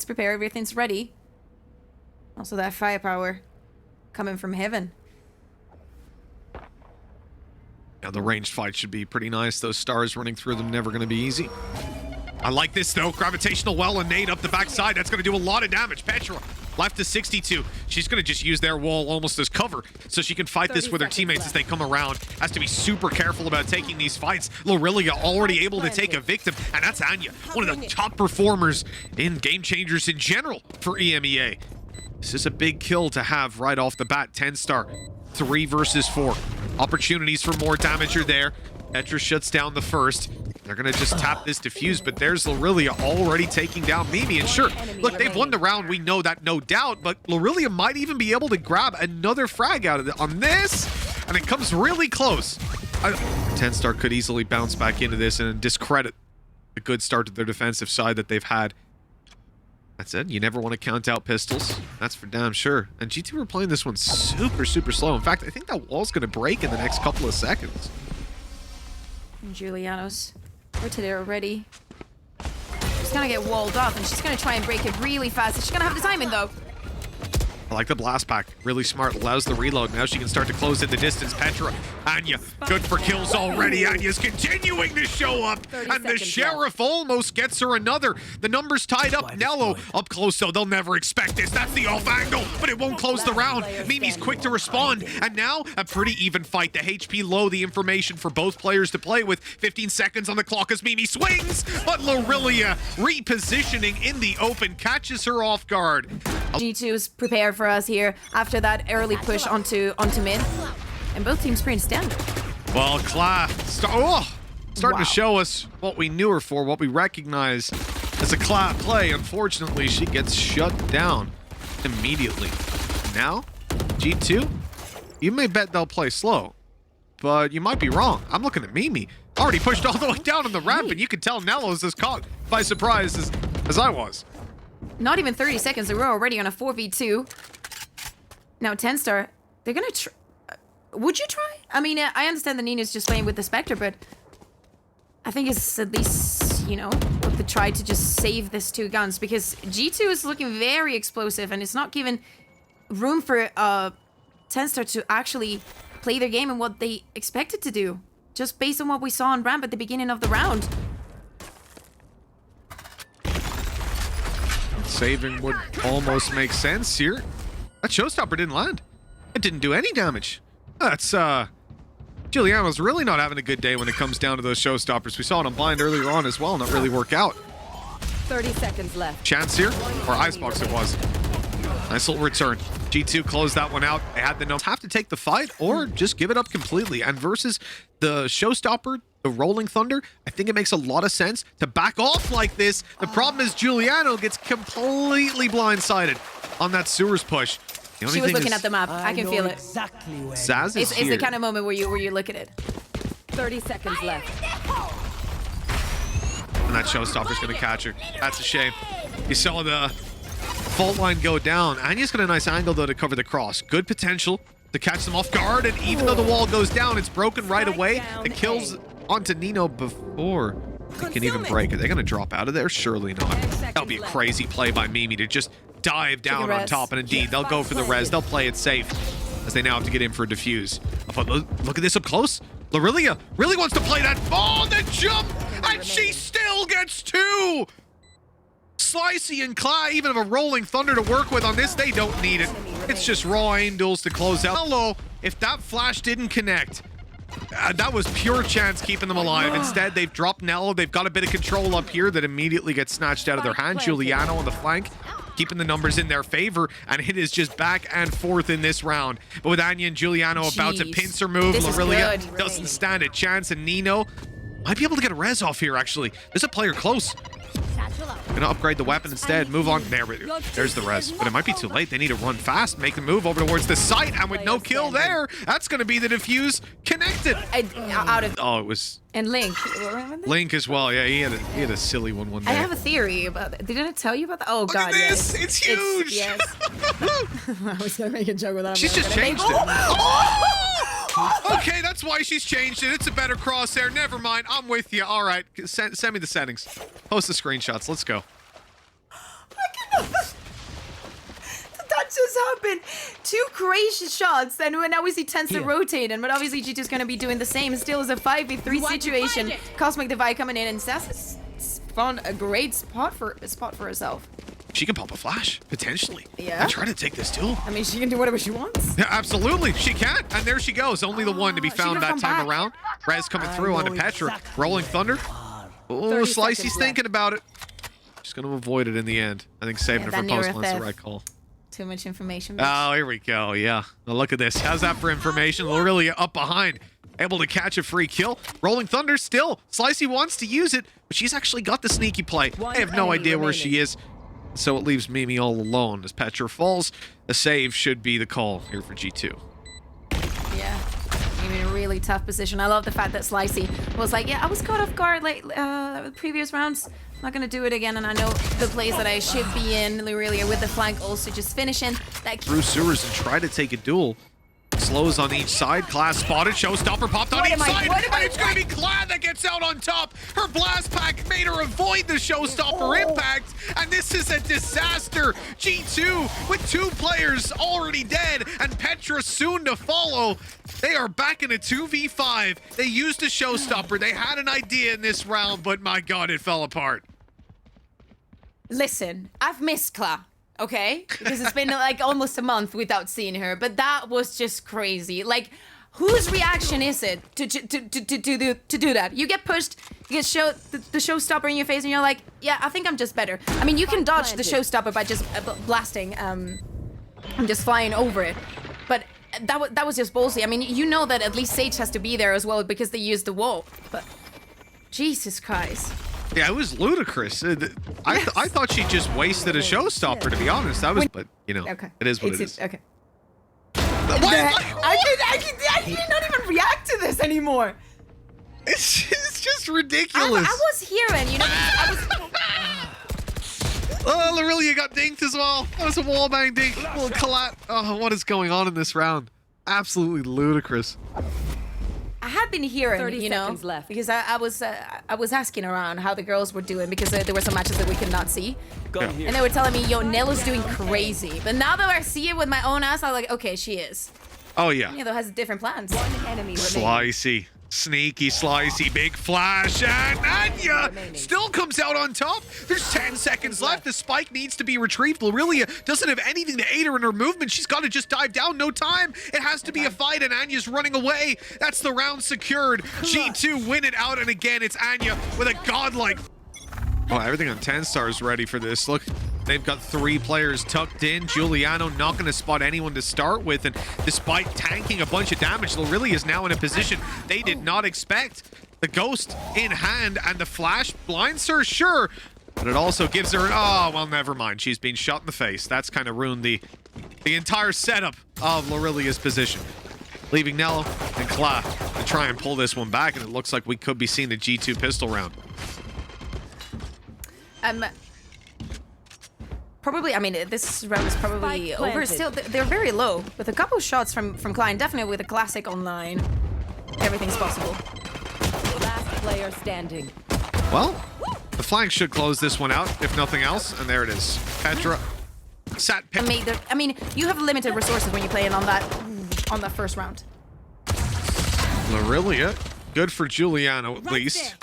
prepared. Everything's ready. Also, that firepower coming from heaven. Yeah, the ranged fight should be pretty nice. Those stars running through them never going to be easy. I like this, though. Gravitational well and nade up the backside. That's going to do a lot of damage. Petra left to 62. She's going to just use their wall almost as cover so she can fight this with her teammates as they come around. Has to be super careful about taking these fights. LiriLia already able to take a victim, and that's aNNja, one of the top performers in Game Changers in general for EMEA. This is a big kill to have right off the bat. TENSTAR, 3 versus 4. Opportunities for more damage are there. Petra shuts down the first. They're going to just tap this defuse, but there's LiriLia already taking down Mimi. And sure, look, they've won the round. We know that, no doubt. But LiriLia might even be able to grab another frag out of it on this. And it comes really close. TENSTAR could easily bounce back into this and discredit the good start to their defensive side that they've had. That said, you never want to count out pistols. That's for damn sure. And G2 were playing this one super, super slow. In fact, I think that wall's going to break in the next couple of seconds. And Juliano's rotated already. She's gonna get walled off, and she's gonna try and break it really fast. She's gonna have the timing, though. I like the blast pack. Really smart. Allows the reload. Now she can start to close in the distance. Petra, aNNja, good for kills already. aNNja's continuing to show up. And the Sheriff almost gets her another. The number's tied up. Nelo up close, though. They'll never expect this. That's the off angle, but it won't close the round. Mimi's quick to respond. And now, a pretty even fight. The HP low, the information for both players to play with. 15 seconds on the clock as Mimi swings. But LiriLia, repositioning in the open, catches her off guard. G2 is prepared for us here after that early push onto mid. And both teams pretty standard. Well, starting to show us what we knew her for, what we recognize as a Clap play. Unfortunately, she gets shut down immediately. Now, G2, you may bet they'll play slow, but you might be wrong. I'm looking at Mimi. Already pushed all the way down on the ramp, and you can tell Nelo's as caught by surprise as I was. Not even 30 seconds, we're already on a 4v2. Now, TENSTAR, they're gonna try. Would you try? I mean, I understand that Nina's just playing with the Spectre, but I think it's at least, you know, worth the try to just save this 2 guns, because G2 is looking very explosive, and it's not giving room for TENSTAR to actually play their game and what they expected to do, just based on what we saw on ramp at the beginning of the round. Saving would almost make sense here. That showstopper didn't land. It didn't do any damage. That's, Juliano's really not having a good day when it comes down to those showstoppers. We saw it on blind earlier on as well, not really work out. 30 seconds left. Chance here, or Icebox it was. Nice little return. G2 closed that one out. They had the no. Have to take the fight or just give it up completely. And versus the showstopper, the Rolling Thunder, I think it makes a lot of sense to back off like this. The problem is Juliano gets completely blindsided on that sewers push. She was looking at the map. I can feel it. Exactly where zAAZ is It's the kind of moment where you look at it. 30 seconds left. And that showstopper's going to catch her. That's a shame. You saw the fault line go down. aNNja's got a nice angle, though, to cover the cross. Good potential to catch them off guard. And even though the wall goes down, it's broken right away. The kills onto Ninou before they can even break. Are they going to drop out of there? Surely not. That would be a crazy play by Mimi to just dive down on top. And indeed, they'll go for the res. They'll play it safe as they now have to get in for a defuse. But look at this up close. LiriLia really wants to play that. Oh, the jump! And she still gets 2! Sliicyy and Kla even have a Rolling Thunder to work with on this. They don't need it. It's just raw aim duels to close out. Hello, if that flash didn't connect, that was pure chance keeping them alive. Instead, they've dropped Nelo. They've got a bit of control up here that immediately gets snatched out of their hand. Juliano on the flank, keeping the numbers in their favor, and it is just back and forth in this round. But with aNNja and Juliano about to pincer move, LiriLia doesn't stand a chance, and Ninou might be able to get a res off here, actually. There's a player close. Gonna upgrade the weapon instead. Move on. There's the res. But it might be too late. They need to run fast, make the move over towards the site, and with no kill there, that's gonna be the defuse connected. Oh, it was. And Link. Link as well. Yeah, he had a silly one day. I have a theory about that. Didn't I tell you about that? Oh, God, yes. Yes. It's huge. Yes. I was gonna make a joke with that. She's just changed it. Oh! Okay, that's why she's changed it. It's a better crosshair. Never mind. I'm with you. All right, send me the settings. Post the screenshots. Let's go. just happened? 2 crazy shots, and now we see TENSTAR rotating, but obviously G2's gonna be doing the same. Still is a 5v3 situation. Cosmic Divide coming in, and zAAz has found a great spot for herself. She can pop a flash, potentially. Yeah. And try to take this duel. I mean, she can do whatever she wants. Yeah, absolutely, she can. And there she goes. Only the one to be found that time around. Rez coming through onto Petra. Rolling Thunder. Oh, Sliicyy's thinking about it. She's going to avoid it in the end. I think saving it for post-launch the right call. Too much information. Oh, here we go. Yeah. Now look at this. How's that for information? LiriLia up behind. Able to catch a free kill. Rolling Thunder still. Sliicyy wants to use it, but she's actually got the sneaky play. I have no idea where she is. So it leaves Mimi all alone. As Petra falls, a save should be the call here for G2. Yeah. In a really tough position. I love the fact that Sliicyy was like, yeah, I was caught off guard like previous rounds. I'm not gonna do it again, and I know the plays that I should be in. LiriLia with the flank also just finishing that. Through sewers and try to take a duel. Slows on each side. Class spotted. Showstopper popped on each side. And it's going to be Clad that gets out on top. Her blast pack made her avoid the Showstopper impact. And this is a disaster. G2 with 2 players already dead and Petra soon to follow. They are back in a 2v5. They used a Showstopper. They had an idea in this round, but my God, it fell apart. Listen, I've missed Cla. Okay, because it's been like almost a month without seeing her, but that was just crazy. Like, whose reaction is it to do that? You get pushed, you get the showstopper in your face, and you're like, yeah, I think I'm just better. I mean, you can dodge the showstopper by just blasting, and just flying over it, but that was just ballsy. I mean, you know that at least zAAz has to be there as well because they used the wall, but Jesus Christ. Yeah, it was ludicrous. I thought she just wasted a showstopper, to be honest. That was, but you know, it is what it is. Okay. I did not even react to this anymore. It's just ridiculous. I was hearing, you know, Oh, LiriLia got dinked as well. That was a wallbang dink. Little collat. Oh, what is going on in this round? Absolutely ludicrous. I had been hearing, you know, left. because I was asking around how the girls were doing because there were some matches that we could not see, and they were telling me, yo, Nelo's doing crazy. But now that I see it with my own eyes, I'm like, okay, she is. Oh yeah. Nelo has different plans. One enemy remaining. Sliicyy. Sneaky Sliicyy, big flash, and aNNja still comes out on top. There's 10 seconds left. The spike needs to be retrieved. LiriLia doesn't have anything to aid her in her movement. She's got to just dive down. No time. It has to be a fight, and aNNja's running away. That's the round secured. G2 win it out, and again, it's aNNja with a godlike. Oh, everything on TENSTAR is ready for this. Look, they've got 3 players tucked in. Juliano not going to spot anyone to start with, and despite tanking a bunch of damage, LiriLia is now in a position they did not expect. The Ghost in hand, and the flash blinds her, sure, but it also gives her, oh, well, never mind. She's been shot in the face. That's kind of ruined the entire setup of LiriLia's position. Leaving Nelo and Cla to try and pull this one back, and it looks like we could be seeing the G2 pistol round. Probably, I mean, this round is probably over. Still, they're very low. With a couple shots from Klein, definitely with a classic online, everything's possible. Last player standing. Well, the flank should close this one out, if nothing else, and there it is. Petra sat. I mean, you have limited resources when you're playing on that first round. LiriLia, good for Juliano at least.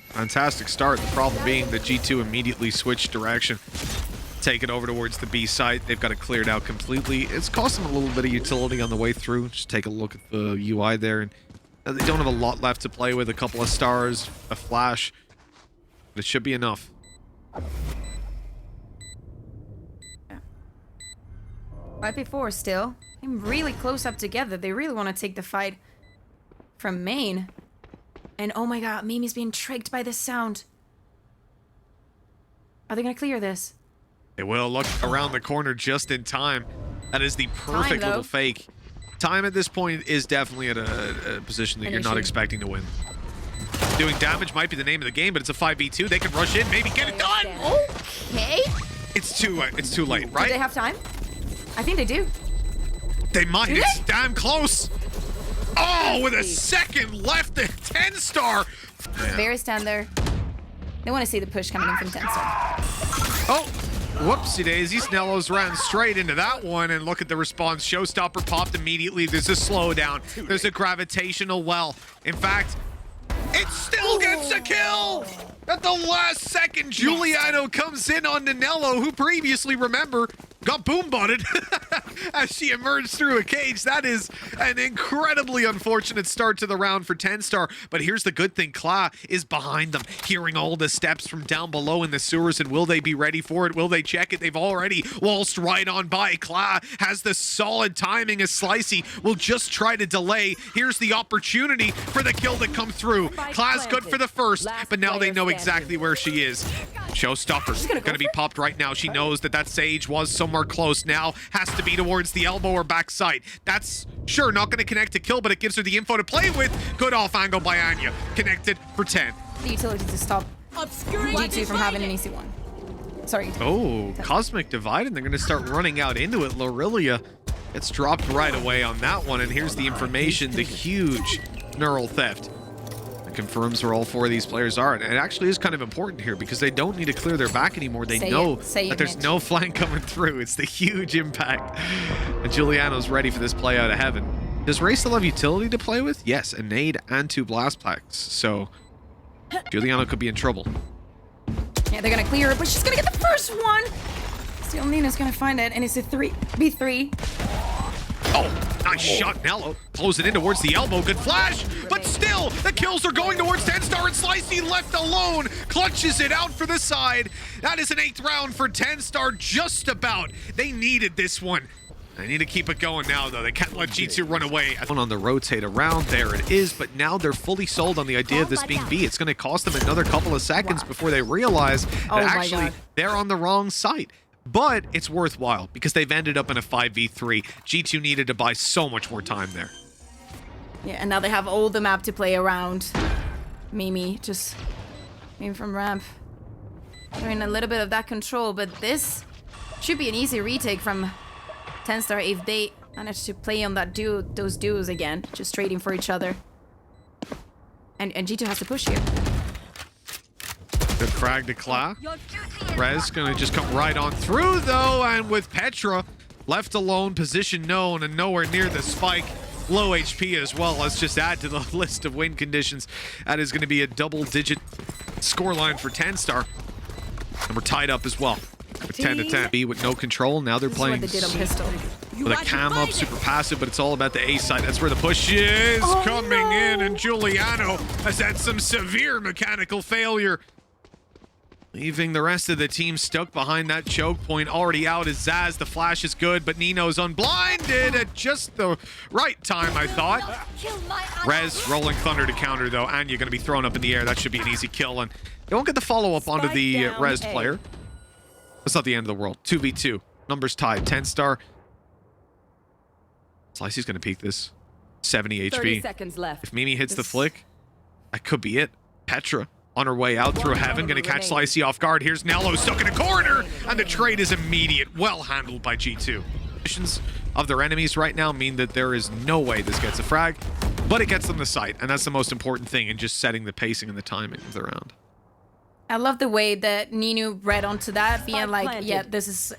Fantastic start. The problem being that G2 immediately switched direction. Take it over towards the B site. They've got it cleared out completely. It's cost them a little bit of utility on the way through. Just take a look at the UI there. And they don't have a lot left to play with. A couple of stars, a flash. But it should be enough. Yeah. 5v4 still. I'm really close up together. They really want to take the fight from main. And oh my god, Mimi's being tricked by this sound. Are they gonna clear this? They will look around the corner just in time. That is the perfect little fake. Time at this point is definitely at a position that you're not expecting to win. Doing damage might be the name of the game, but it's a 5v2. They can rush in, maybe get it done. Okay. It's too late, right? Do they have time? I think they do. They might. It's damn close. Oh, with a second left, the TENSTAR. Very stand there. They want to see the push coming in from TENSTAR. Oh, Whoopsie daisies. Nelo's ran straight into that one, and look at the response. Showstopper popped immediately. There's a slowdown. There's a gravitational well. In fact, it still gets a kill! At the last second, Juliano comes in on Nelo, who previously, remember, got boom-butted as she emerged through a cage. That is an incredibly unfortunate start to the round for TENSTAR. But here's the good thing. Kla is behind them, hearing all the steps from down below in the sewers. And will they be ready for it? Will they check it? They've already waltzed right on by. Kla has the solid timing as Sliicyy will just try to delay. Here's the opportunity for the kill to come through. Kla's good for the first, but now they know exactly where she is. Showstopper gonna be popped right now. She knows that that Sage was somewhere close. Now has to be towards the elbow or backside. That's sure not gonna connect to kill, but it gives her the info to play with. Good off angle by aNNja. Connected for 10. The utility to stop G2 from having an easy one. Sorry. Oh, Cosmic Divide, and they're gonna start running out into it. LiriLia gets dropped right away on that one, and here's the information, the huge neural theft. Confirms where all four of these players are, and it actually is kind of important here because they don't need to clear their back anymore. They know that there's no flank coming through. It's the huge impact, and Juliano's ready for this play out of heaven. Does Ray still have utility to play with? Yes, a nade and 2 blast packs, so Juliano could be in trouble. Yeah, they're gonna clear it, but she's gonna get the first one. Still, Nina's gonna find it, and it's a B3. Oh, nice shot, Nelo. Close it in towards the elbow. Good flash, but still, the kills are going towards TENSTAR, and Sliicyy left alone. Clutches it out for the side. That is an 8th round for TENSTAR, just about. They needed this one. They need to keep it going now, though. They can't let G2 run away. One on the rotate around. There it is, but now they're fully sold on the idea of this being B. It's going to cost them another couple of seconds before they realize that actually they're on the wrong site. But it's worthwhile because they've ended up in a 5v3. G2 needed to buy so much more time there. Yeah, and now they have all the map to play around. Mimi from ramp. They're in a little bit of that control, but this should be an easy retake from TENSTAR if they manage to play on that those duos again, just trading for each other. And G2 has to push here. Good frag to Kla. Rez gonna just come right on through though, and with Petra left alone, position known, and nowhere near the spike. Low HP as well. Let's just add to the list of win conditions. That is gonna be a double-digit scoreline for TENSTAR. And we're tied up as well. With 10 to 10. B with no control. Now they're playing with a cam up, super passive, but it's all about the A side. That's where the push is coming in, and Juliano has had some severe mechanical failure. Leaving the rest of the team stuck behind that choke point. Already out is zAAz. The flash is good, but Ninou's unblinded at just the right time, I thought. Rez rolling thunder to counter, though. aNNja going to be thrown up in the air. That should be an easy kill, and they won't get the follow-up onto the Rez player. That's not the end of the world. 2v2. Numbers tied. TENSTAR. Sliicyy's going to peek this. 70 HP. 30 seconds left. If Mimi hits the flick, that could be it. Petra on her way out through heaven, gonna catch Sliicyy off guard. Here's Nelo stuck in a corner, and the trade is immediate. Well handled by G2. Positions of their enemies right now mean that there is no way this gets a frag, but it gets them the site, and that's the most important thing in just setting the pacing and the timing of the round. I love the way that Ninou read onto that, being like, yeah, this is,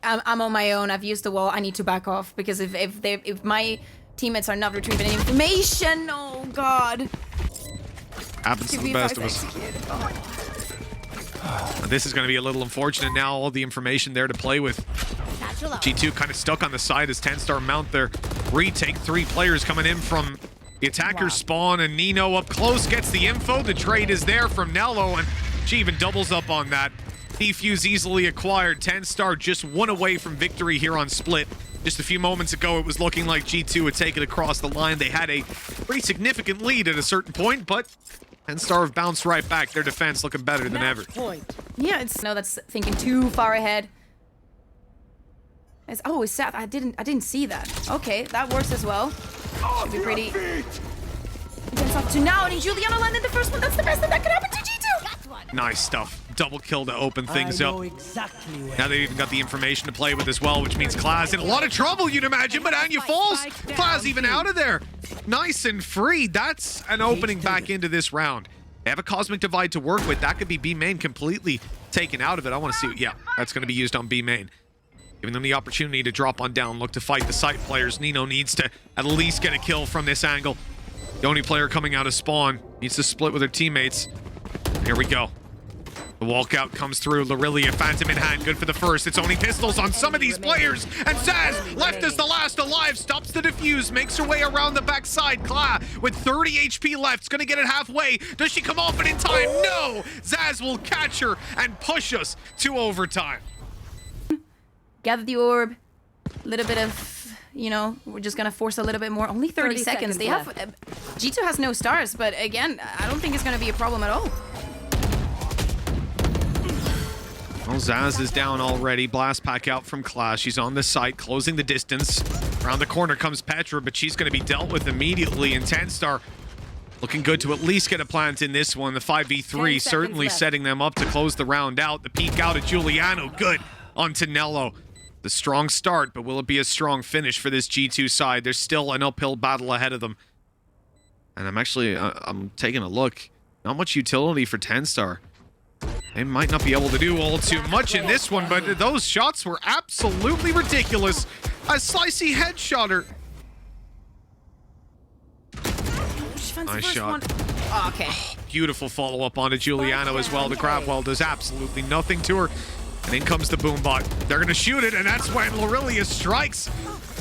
I'm on my own. I've used the wall. I need to back off because if my teammates are not retrieving any information, oh god. Happens to the best of us. This is going to be a little unfortunate now. All the information there to play with. G2 kind of stuck on the side as TENSTAR mount their retake. 3 players coming in from the attacker's spawn, and Ninou up close gets the info. The trade is there from Nelo, and she even doubles up on that. Defuse easily acquired. TENSTAR just 1 away from victory here on Split. Just a few moments ago, it was looking like G2 would take it across the line. They had a pretty significant lead at a certain point, but TENSTAR have bounced right back. Their defense looking better than ever. Yeah, that's thinking too far ahead. It's sad. I didn't see that. Okay, that works as well. Should be pretty. Gets up to now, and Juliano landed the first one. That's the best that could happen to G2. Nice stuff. Double kill to open things up. Now they've even got the information to play with as well, which means Kla's in a lot of trouble, you'd imagine, but aNNja falls. Kla's even out of there. Nice and free. That's an opening back into this round. They have a Cosmic Divide to work with. That could be B main completely. taken out of it. I want to see. Yeah, that's going to be used on B main. Giving them the opportunity to drop on down, look to fight the site players. Ninou needs to at least get a kill from this angle. The only player coming out of spawn needs to split with her teammates. Here we go. The walkout comes through. LiriLia, Phantom in hand. Good for the first. It's only pistols on some of these players. And zAAz, left as the last alive, stops the defuse, makes her way around the backside. Kla, with 30 HP left, is going to get it halfway. Does she come off it in time? No! zAAz will catch her and push us to overtime. Gather the orb. A little bit of, you know, we're just gonna force a little bit more. Only 30 seconds. They have G2 has no stars, but again, I don't think it's gonna be a problem at all. Well, zAAz is down already. Blast pack out from Kla. She's on the site, closing the distance. Around the corner comes Petra, but she's going to be dealt with immediately. And TENSTAR looking good to at least get a plant in this one. The 5v3 certainly setting them up to close the round out. The peek out at Juliano, good onto Nelo. The strong start, but will it be a strong finish for this G2 side? There's still an uphill battle ahead of them. And I'm taking a look. Not much utility for TENSTAR. They might not be able to do all too much in this one, but those shots were absolutely ridiculous. A Sliicyy headshot her. Nice shot. Oh, okay. Beautiful follow-up onto Juliano as well. The grab well does absolutely nothing to her. And in comes the boom bot. They're going to shoot it, and that's when LiriLia strikes.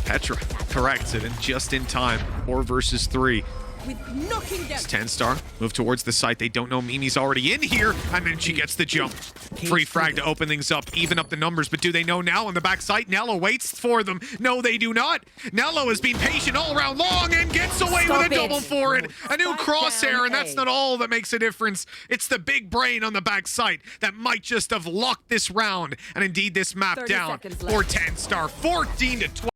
Petra corrects it, and just in time. 4 versus 3. It's TENSTAR. Move towards the site. They don't know Mimi's already in here, and then she gets the jump. Free frag to open things up, even up the numbers, but do they know now on the back site? Nelo waits for them. No, they do not. Nelo has been patient all around long and gets away with a double for it. A new crosshair, and that's not all that makes a difference. It's the big brain on the back site that might just have locked this round, and indeed this map down for TENSTAR. 14 to 12.